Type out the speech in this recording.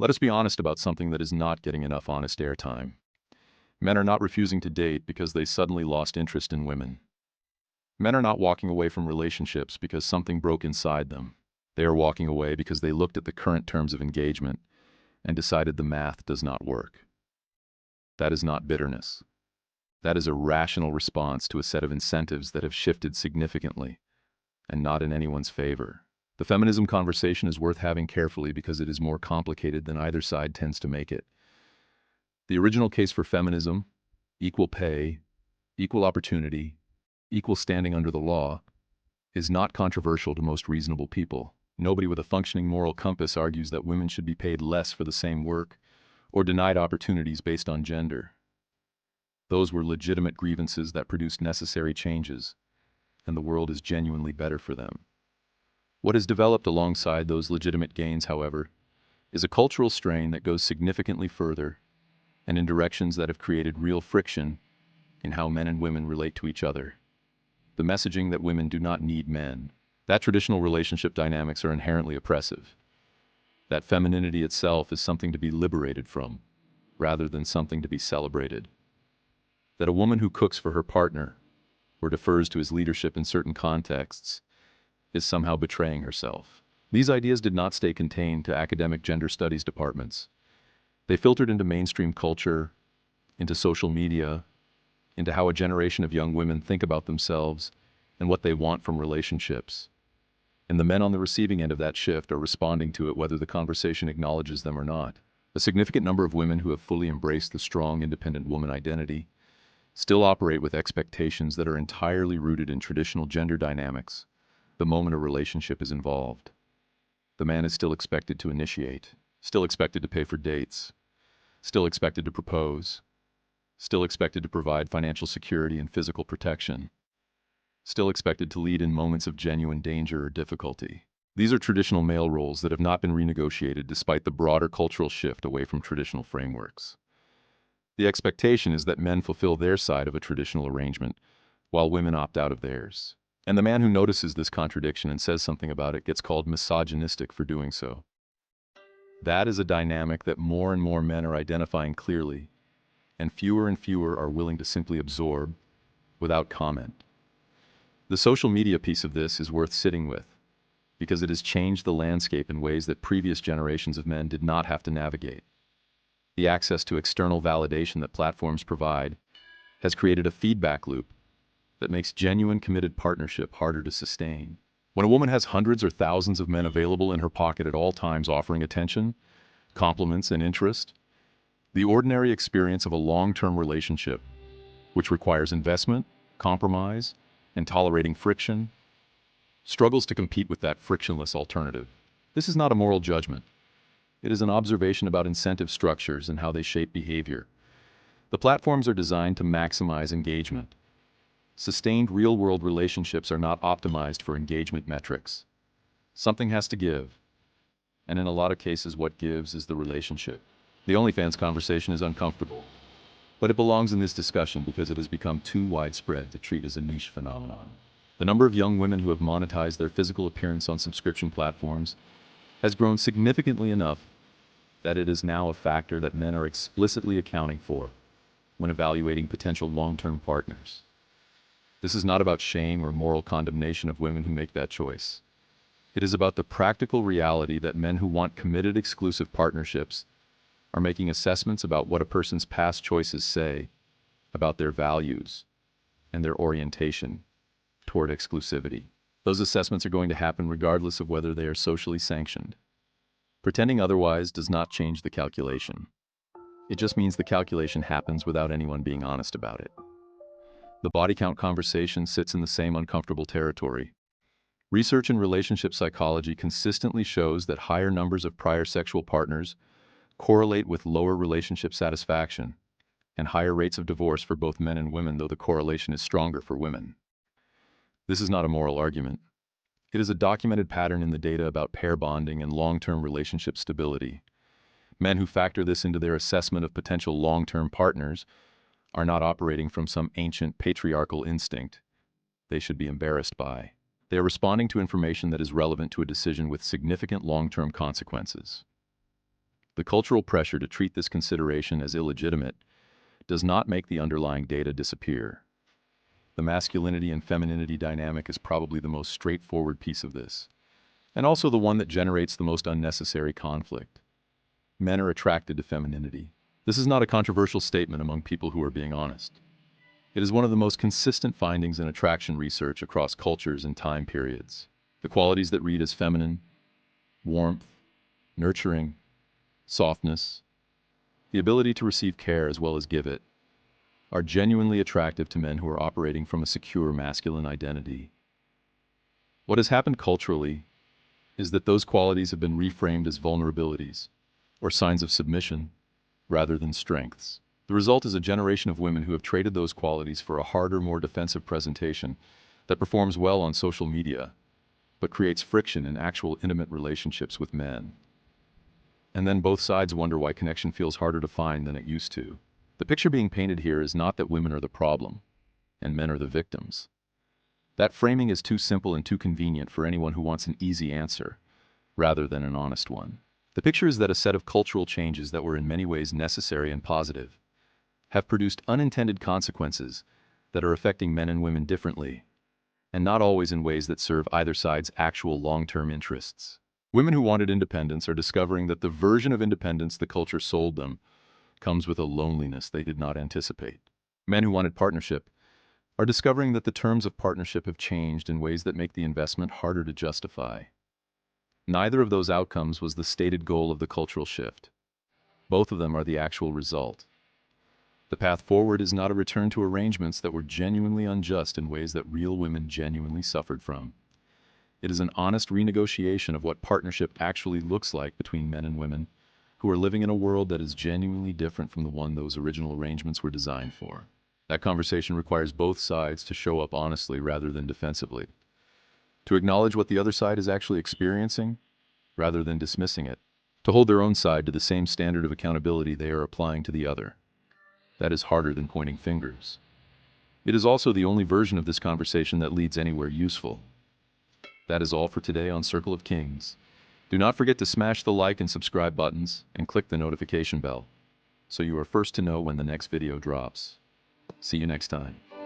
Let us be honest about something that is not getting enough honest airtime. Men are not refusing to date because they suddenly lost interest in women. Men are not walking away from relationships because something broke inside them. They are walking away because they looked at the current terms of engagement and decided the math does not work. That is not bitterness. That is a rational response to a set of incentives that have shifted significantly, and not in anyone's favor. The feminism conversation is worth having carefully because it is more complicated than either side tends to make it. The original case for feminism, equal pay, equal opportunity, equal standing under the law, is not controversial to most reasonable people. Nobody with a functioning moral compass argues that women should be paid less for the same work or denied opportunities based on gender. Those were legitimate grievances that produced necessary changes, and the world is genuinely better for them. What has developed alongside those legitimate gains, however, is a cultural strain that goes significantly further and in directions that have created real friction in how men and women relate to each other. The messaging that women do not need men, that traditional relationship dynamics are inherently oppressive, that femininity itself is something to be liberated from, rather than something to be celebrated, that a woman who cooks for her partner or defers to his leadership in certain contexts is somehow betraying herself. These ideas did not stay contained to academic gender studies departments. They filtered into mainstream culture, into social media, into how a generation of young women think about themselves and what they want from relationships. And the men on the receiving end of that shift are responding to it whether the conversation acknowledges them or not. A significant number of women who have fully embraced the strong, independent woman identity still operate with expectations that are entirely rooted in traditional gender dynamics the moment a relationship is involved. The man is still expected to initiate, still expected to pay for dates, still expected to propose, still expected to provide financial security and physical protection, still expected to lead in moments of genuine danger or difficulty. These are traditional male roles that have not been renegotiated despite the broader cultural shift away from traditional frameworks. The expectation is that men fulfill their side of a traditional arrangement, while women opt out of theirs. And the man who notices this contradiction and says something about it gets called misogynistic for doing so. That is a dynamic that more and more men are identifying clearly, and fewer are willing to simply absorb without comment. The social media piece of this is worth sitting with, because it has changed the landscape in ways that previous generations of men did not have to navigate. The access to external validation that platforms provide has created a feedback loop that makes genuine committed partnership harder to sustain. When a woman has hundreds or thousands of men available in her pocket at all times offering attention, compliments, and interest, the ordinary experience of a long-term relationship, which requires investment, compromise, and tolerating friction, struggles to compete with that frictionless alternative. This is not a moral judgment. It is an observation about incentive structures and how they shape behavior. The platforms are designed to maximize engagement. Sustained real-world relationships are not optimized for engagement metrics. Something has to give. And in a lot of cases, what gives is the relationship. The OnlyFans conversation is uncomfortable, but it belongs in this discussion because it has become too widespread to treat as a niche phenomenon. The number of young women who have monetized their physical appearance on subscription platforms has grown significantly enough that it is now a factor that men are explicitly accounting for when evaluating potential long-term partners. This is not about shame or moral condemnation of women who make that choice. It is about the practical reality that men who want committed exclusive partnerships are making assessments about what a person's past choices say about their values and their orientation toward exclusivity. Those assessments are going to happen regardless of whether they are socially sanctioned. Pretending otherwise does not change the calculation. It just means the calculation happens without anyone being honest about it. The body count conversation sits in the same uncomfortable territory. Research in relationship psychology consistently shows that higher numbers of prior sexual partners correlate with lower relationship satisfaction and higher rates of divorce for both men and women, though the correlation is stronger for women. This is not a moral argument. It is a documented pattern in the data about pair bonding and long-term relationship stability. Men who factor this into their assessment of potential long-term partners are not operating from some ancient patriarchal instinct they should be embarrassed by. They are responding to information that is relevant to a decision with significant long-term consequences. The cultural pressure to treat this consideration as illegitimate does not make the underlying data disappear. The masculinity and femininity dynamic is probably the most straightforward piece of this, and also the one that generates the most unnecessary conflict. Men are attracted to femininity. This is not a controversial statement among people who are being honest. It is one of the most consistent findings in attraction research across cultures and time periods. The qualities that read as feminine, warmth, nurturing, softness, the ability to receive care as well as give it, are genuinely attractive to men who are operating from a secure masculine identity. What has happened culturally is that those qualities have been reframed as vulnerabilities or signs of submission rather than strengths. The result is a generation of women who have traded those qualities for a harder, more defensive presentation that performs well on social media, but creates friction in actual intimate relationships with men. And then both sides wonder why connection feels harder to find than it used to. The picture being painted here is not that women are the problem and men are the victims. That framing is too simple and too convenient for anyone who wants an easy answer, rather than an honest one. The picture is that a set of cultural changes that were in many ways necessary and positive have produced unintended consequences that are affecting men and women differently, and not always in ways that serve either side's actual long-term interests. Women who wanted independence are discovering that the version of independence the culture sold them comes with a loneliness they did not anticipate. Men who wanted partnership are discovering that the terms of partnership have changed in ways that make the investment harder to justify. Neither of those outcomes was the stated goal of the cultural shift. Both of them are the actual result. The path forward is not a return to arrangements that were genuinely unjust in ways that real women genuinely suffered from. It is an honest renegotiation of what partnership actually looks like between men and women who are living in a world that is genuinely different from the one those original arrangements were designed for. That conversation requires both sides to show up honestly rather than defensively, to acknowledge what the other side is actually experiencing rather than dismissing it, to hold their own side to the same standard of accountability they are applying to the other. That is harder than pointing fingers. It is also the only version of this conversation that leads anywhere useful. That is all for today on Circle of Kings. Do not forget to smash the like and subscribe buttons and click the notification bell so you are first to know when the next video drops. See you next time.